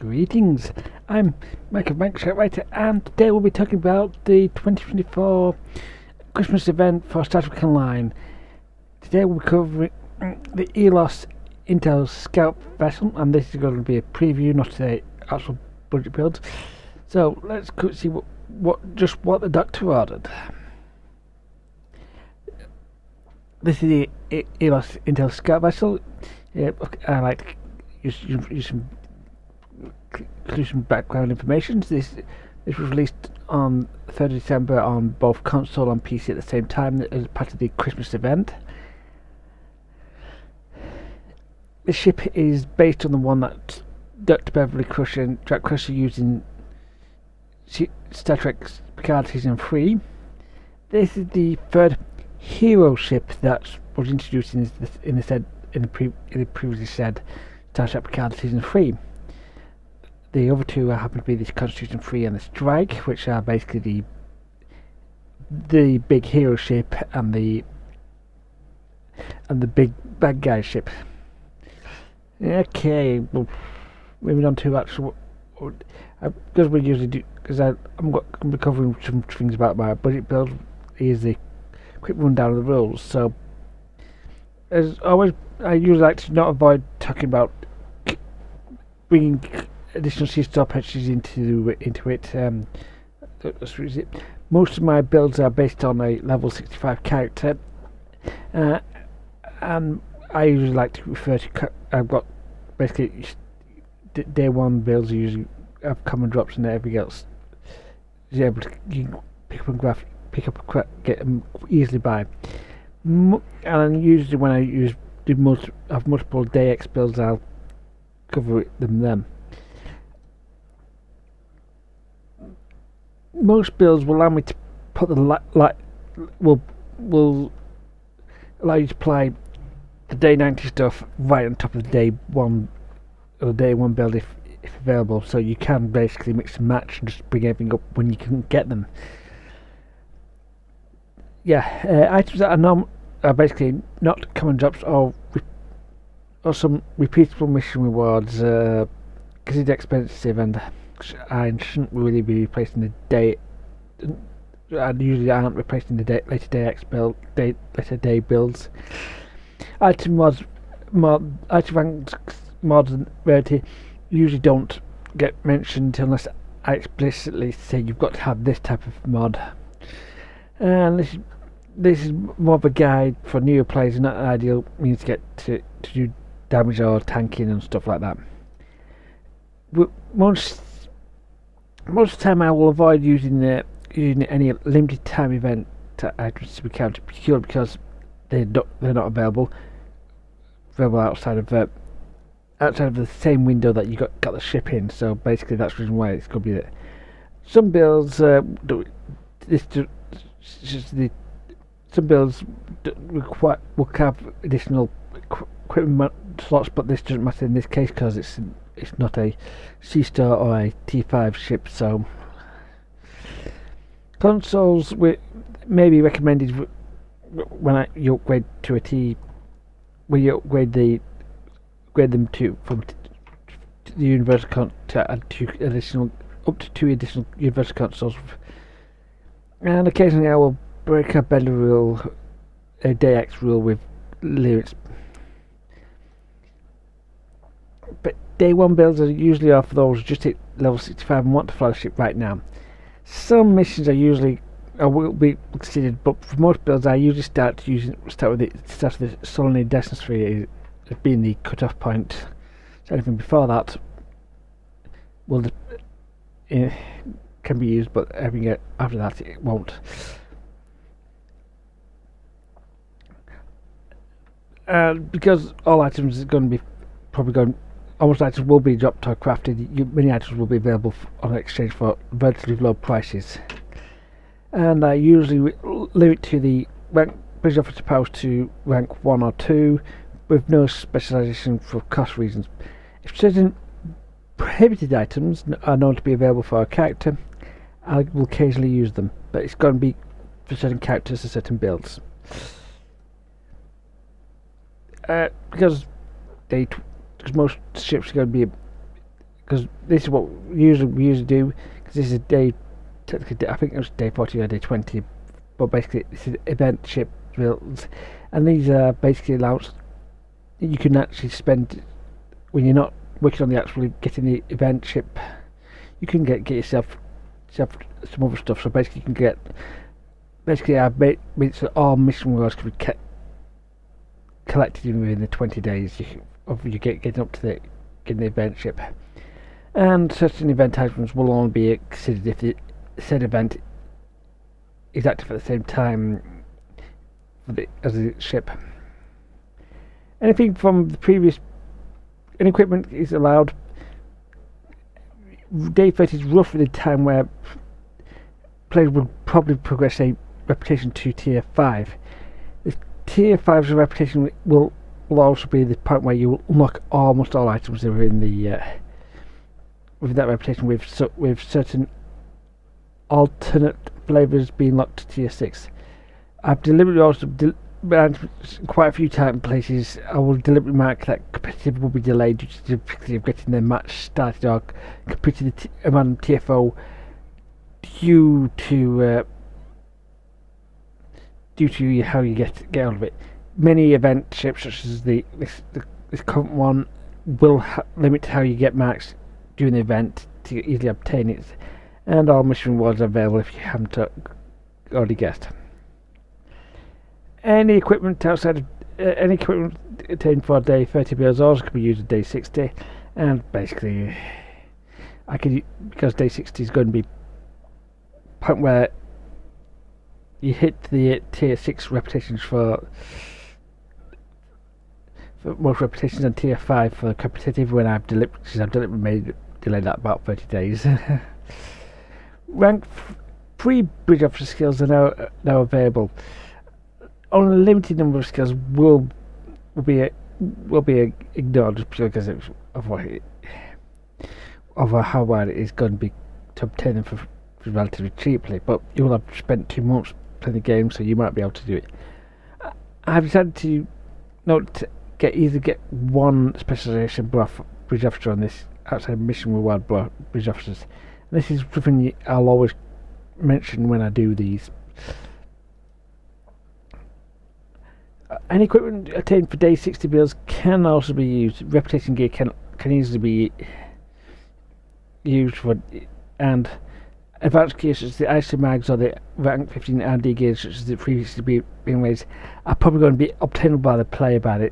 Greetings, I'm Michael Writer, and today we'll be talking about the 2024 Christmas event for Star Trek Online. Today we'll be covering the Eleos Intel Scout vessel, and this is going to be a preview, not an actual budget build. So let's see what the Doctor ordered. This is the Eleos Intel Scout vessel. I like to use some background information. This was released on 3rd of December on both console and PC at the same time as part of the Christmas event. The ship is based on the one that Dr. Beverly Crusher and Jack Crusher used in Star Trek Picard Season 3. This is the third hero ship that was introduced in the previously said Star Trek Picard Season 3. The other two happen to be the Constitution 3 and the Strike, which are basically the big hero ship and the big bad guy ship. Okay, well, moving on to actual, because we usually do, because I'm going to be covering some things about my budget build. Here's the quick rundown of the rules. So, as always, I usually like to not avoid talking about bringing additional C-Star patches into it. Most of my builds are based on a level 65 character, and I usually like to refer to. I've got basically day one builds usually have common drops, and everything else is able to pick up and get them easily by. And usually when I have multiple day X builds, I'll cover them. Most builds will allow me to put the will allow you to apply the day 90 stuff right on top of the day one build if available, so you can basically mix and match and just bring everything up when you can get them. Items that are basically not common drops or some repeatable mission rewards, because it's expensive and shouldn't really be replacing the day. And usually aren't replacing the later day builds. Item ranks, mods, and rarity usually don't get mentioned unless I explicitly say you've got to have this type of mod. And this is more of a guide for newer players, not an ideal means to get to do damage or tanking and stuff like that. Most of the time I will avoid using any limited time event items to be counted purely because they're not available outside of the same window that you got the ship in. So basically that's the reason why it's going to be there. Some builds some builds will have additional equipment slots, but this doesn't matter in this case because it's not a C-Star or a T5 ship. So consoles may be recommended when you upgrade to a T. When you upgrade them from the universal to add up to two additional universal consoles. And occasionally I will break a bender rule, a day X rule with lyrics. But day one builds are usually for those just hit level 65 and want to fly the ship right now. Some missions will be considered, but for most builds I usually start with the Solar Destiny as being the cut-off point. So anything before that can be used, but everything after that it won't. Because all items is going to be almost items will be dropped or crafted. Many items will be available on exchange for relatively low prices. And I usually limit to the rank bridge officer powers to rank 1 or 2 with no specialisation for cost reasons. If certain prohibited items are known to be available for a character, I will occasionally use them, but it's going to be for certain characters and certain builds. Because most ships are going to be because this is what we usually do, because this is technically I think it was day 40 or day 20, but basically this is event ship builds, and these are basically allows you can actually spend when you're not working on the actually getting the event ship. You can get yourself some other stuff. So basically, you can get I've made so all mission rewards can be collected within the 20 days of you getting up to getting the event ship, and certain event items will only be considered if the said event is active at the same time as the ship. Anything from the previous equipment is allowed. Day 30 is roughly the time where players would probably progress a reputation to tier 5. The tier 5's reputation will also be the point where you will unlock almost all items that are in the with that reputation, with certain alternate flavours being locked to tier 6. I've deliberately also quite a few times places I will deliberately mark that competitive will be delayed due to the difficulty of getting the match started, or completing the random TFO due to how you get out of it. Many event ships, such as this current one, will limit how you get marks during the event to easily obtain it, and all mission rewards are available if you haven't already guessed. Any equipment outside of any equipment attained for day 30 builds also can be used at day 60, and basically because day 60 is going to be the point where you hit the tier 6 reputations for most reputations, and tier 5 for competitive, when I've deliberately made delay that about 30 days. Rank 3 bridge officer skills are now available. Only a limited number of skills will be ignored just because of how hard it is going to be to obtain them for relatively cheaply. But you will have spent 2 months playing the game, so you might be able to do it. I've decided to not get one specialization bridge officer on this outside mission reward bridge officers. And this is something I'll always mention when I do these. Any equipment attained for day 60 builds can also be used. Reputation gear can easily be used for, and advanced gear such as the ISO mags or the rank 15 R&D gears such as the previously being raised are probably going to be obtainable by the player by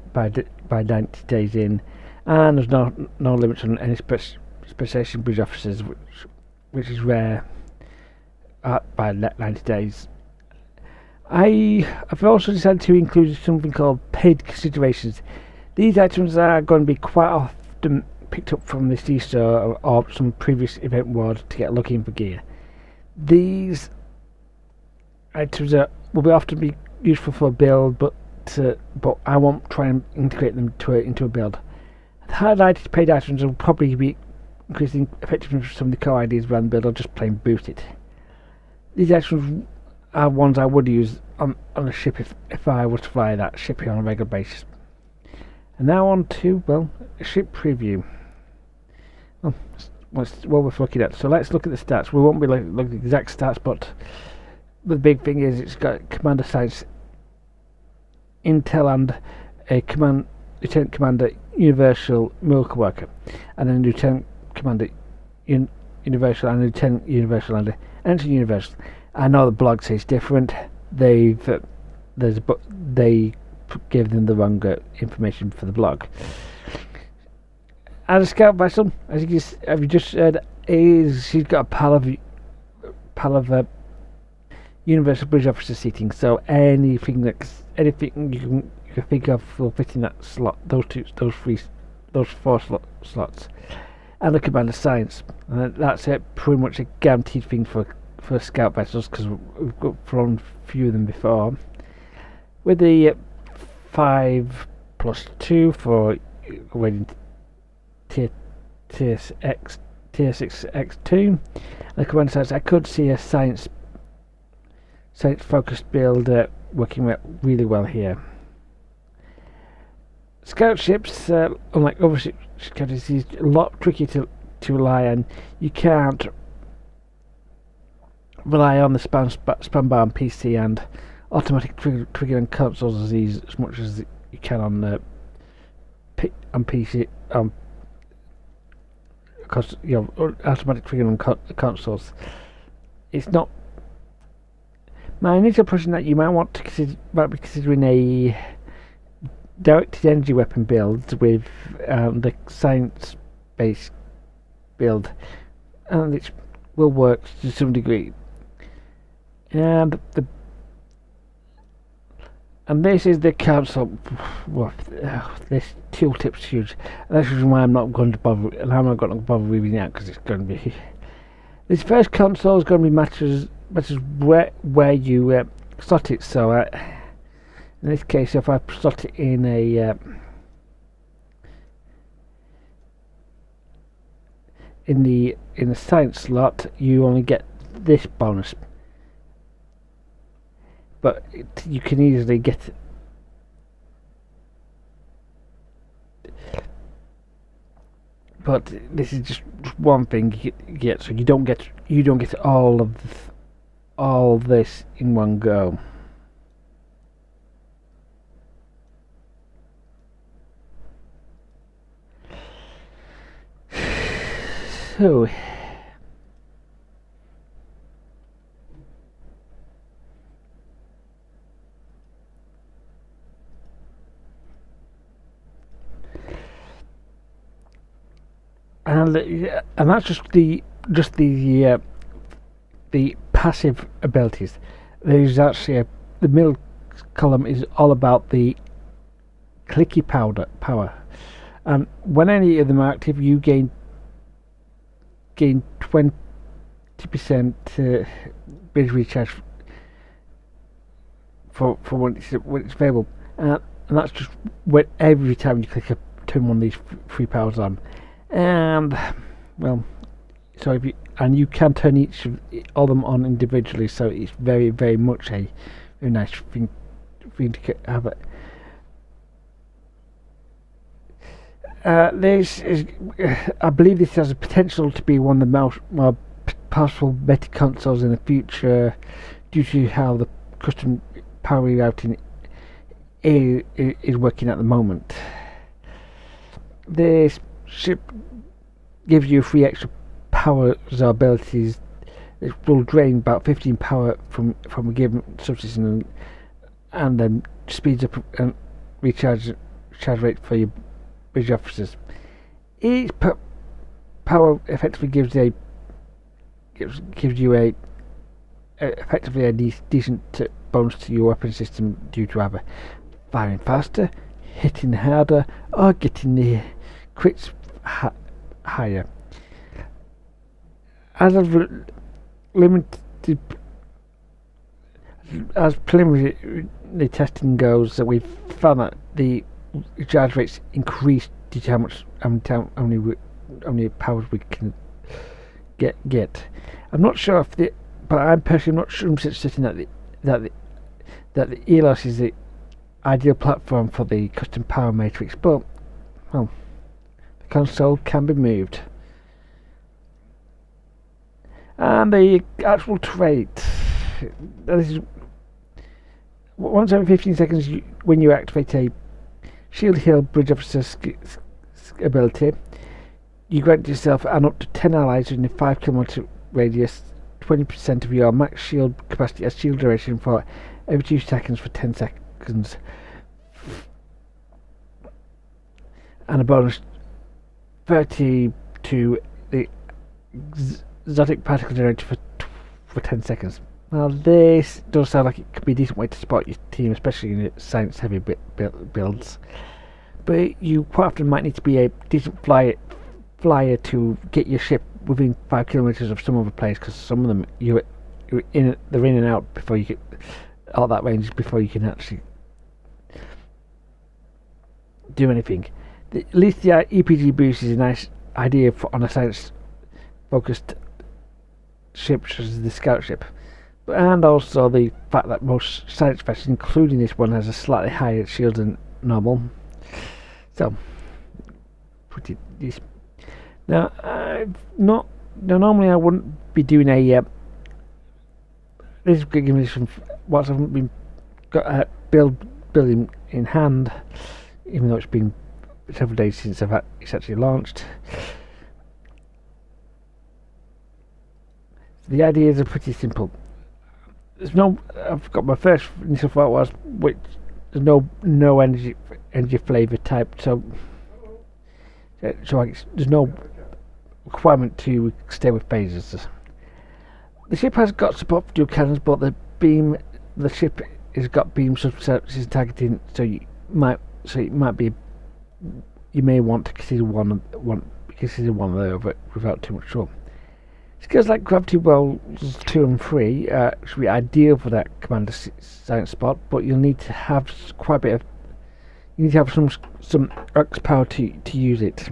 90 days in, and there's no limits on any specialization bridge officers, which is rare by 90 days. I've also decided to include something called paid considerations. These items are going to be quite often picked up from the C-store or some previous event rewards to get lucky for gear. These items will often be useful for a build, but I won't try and integrate them into a build. The highlighted paid items will probably be increasing effectiveness of some of the core ideas around the build, or just plain boot it. These items are ones I would use on a ship if I was to fly that ship here on a regular basis. And now on to, a ship preview. What we're looking at. So let's look at the stats. We won't be looking at the exact stats, but the big thing is it's got Commander Science, Intel, and a Lieutenant Commander Universal Miracle Worker, and then Lieutenant Commander Universal and Lieutenant Universal and Ensign Universal. I know the blog says different. They gave them the wrong information for the blog. As a scout vessel, as you just said, she's got a pile of universal bridge officer seating. So anything you can think of will fit in that slot. Those 4 slots, and the Commander Science. And that's it. Pretty much a guaranteed thing for scout vessels, because we've got flown a few of them before. With the 5+2 for waiting tier 6x2, the Commander Science, I could see a science focused build working really well here. Scout ships, unlike other ships, is a lot trickier to rely on. You can't rely on the spam bar on PC and automatic trigger on consoles as much as you can on PC. Because automatic trigger on consoles. It's not. My initial impression that you might be considering a directed energy weapon build with the science-based build, and it will work to some degree. And this is the console. Well, this tooltip's huge. And that's the reason why I'm not going to bother. And I'm not going to bother reading it out because it's going to be. This first console is going to be matches where you slot it. So in this case, if I slot it in a in the science slot, you only get this bonus. But you can easily get it. But this is just one thing you get, so you don't get all this in one go. So and that's just the passive abilities. There's actually the middle column is all about the clicky power, and when any of them are active, you gain 20% bridge recharge for when it's available, and that's just when every time you turn one of these free powers on. And well, so you can turn all them on individually, so it's very, very much a very nice thing to have it. This is, I believe, this has a potential to be one of the more powerful beta consoles in the future, due to how the custom power rerouting is working at the moment. This ship gives you 3 extra power abilities. It will drain about 15 power from a given subsystem, and then speeds up and recharge rate for your bridge officers. Each power effectively gives you effectively a decent bonus to your weapon system, due to either firing faster, hitting harder, or getting the crits higher. As preliminary testing goes, that we've found that the recharge rates increase due to how many powers we can get. I'm not sure but I'm personally not sure. I'm sitting that the Eleos is the ideal platform for the custom power matrix, but well, the console can be moved. And the actual trait, this is once every 15 seconds when you activate a shield heal bridge officer ability, you grant yourself and up to 10 allies within a 5 km radius 20% of your max shield capacity as shield duration for every 2 seconds for 10 seconds, and a bonus 30 to the exotic particle generator for 10 seconds. Now this does sound like it could be a decent way to support your team, especially in science heavy builds, but you quite often might need to be a decent flyer to get your ship within 5 kilometers of some other place, because some of them they're in and out before you get out that range before you can actually do anything. At least the EPG boost is a nice idea on a science focused ship such as the scout ship, and also the fact that most science vessels, including this one, has a slightly higher shield than normal. So pretty decent. Now, I've not. Now, normally I wouldn't be doing a. This is giving me some. Whilst I haven't been got a building in hand, even though it's been several days since it's actually launched. The ideas are pretty simple. There's no. I've got my first initial thought was which there's no energy flavor type, so there's no requirement to stay with phasers. The ship has got support for dual cannons, but the ship has got beam subservices targeting, so it might be you may want to consider one of those without too much trouble. Skills like gravity wells 2 and 3 should be ideal for that commander science spot, but you'll need to have quite a bit of. You need to have some X power to use it.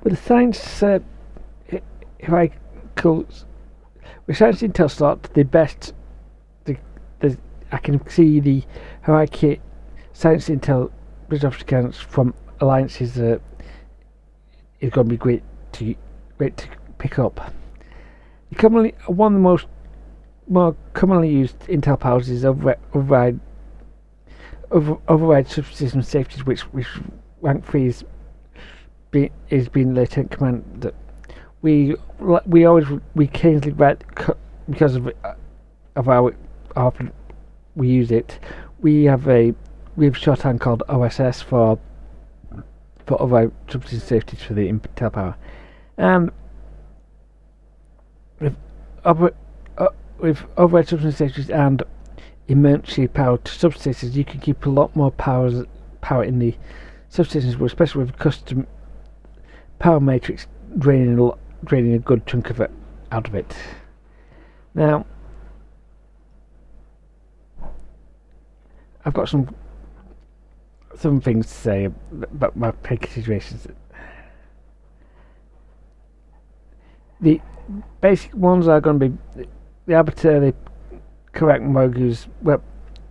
With the science, with science intel slot, the best. I can see the Hierarchy science intel bridge officer scans from alliances is going to be great to pick up. One of the more commonly used intel powers is override subsystem safeties, which rank 3 is being lieutenant command. We occasionally write because of how often we use it. We have shorthand called OSS for override subsystem safeties for the intel power, and with override subsystem safeties and emergency power to substations, you can keep a lot more power in the substations, especially with custom power matrix draining a good chunk of it out of it. Now, I've got some things to say about my peg considerations. The basic ones are going to be the Arbiter, the correct Mogu's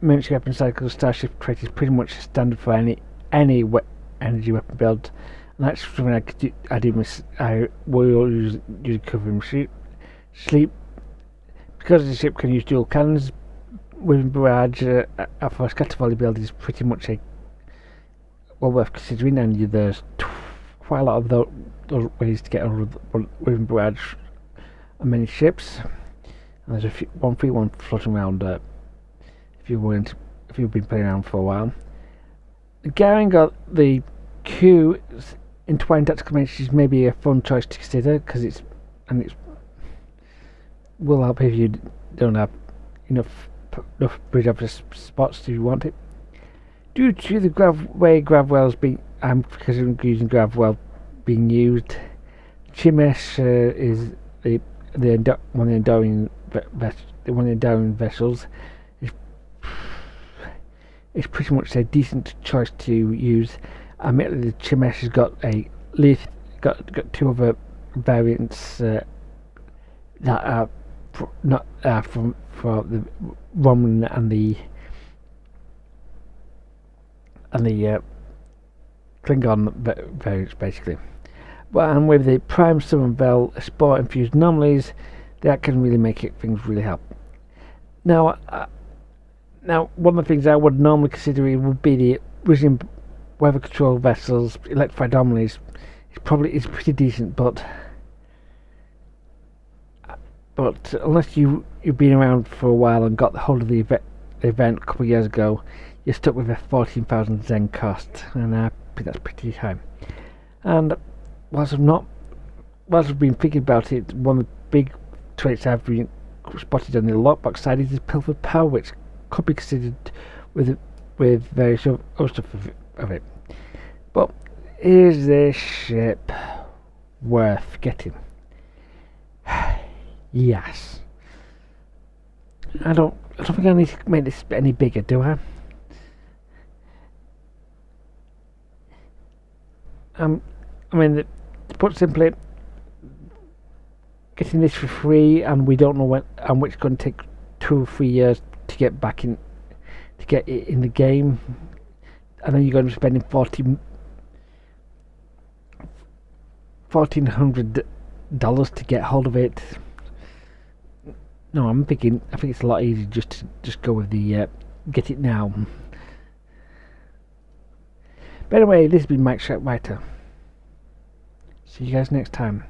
military weapon cycle Starship trait is pretty much standard for any energy weapon build, and that's something I will use covering sleep because the ship can use dual cannons. With barrage for a scatter volley build is pretty much worth considering, and there's quite a lot of those ways to get with barrage on many ships. And there's a 131 floating around if you've been playing around for a while. Garen got the Q entwined tactical matrices may be a fun choice to consider because it will help if you don't have enough bridge officer spots if you want it. Due to the grav wells being, because I'm using grav well being used, Xmas is one of the endowing vessels. It's pretty much a decent choice to use. Admittedly, the Xmas has got got 2 other variants that are not for the Roman and the Klingon variants, basically. And with the Prime Summon Bell Spore infused anomalies, that can really make things really help. Now, one of the things I would normally consider would be the regime weather control vessels, electrified anomalies. It's pretty decent, but unless you've been around for a while and got the hold of the event a couple of years ago, you're stuck with a 14,000 Zen cost, and I think that's pretty high. And whilst I've been thinking about it, one of the big traits I've been spotted on the lockbox side is the pilfer power, which could be considered with various other stuff of it. But is this ship worth getting? Yes. I don't think I need to make this any bigger, do I? I mean, to put simply, getting this for free, and we don't know when, and which is going to take 2 or 3 years to get back in, to get it in the game, and then you're going to be spending $1,400 to get hold of it. No, I think it's a lot easier just to go with the get it now. But anyway, this has been Mike Sharkwriter. See you guys next time.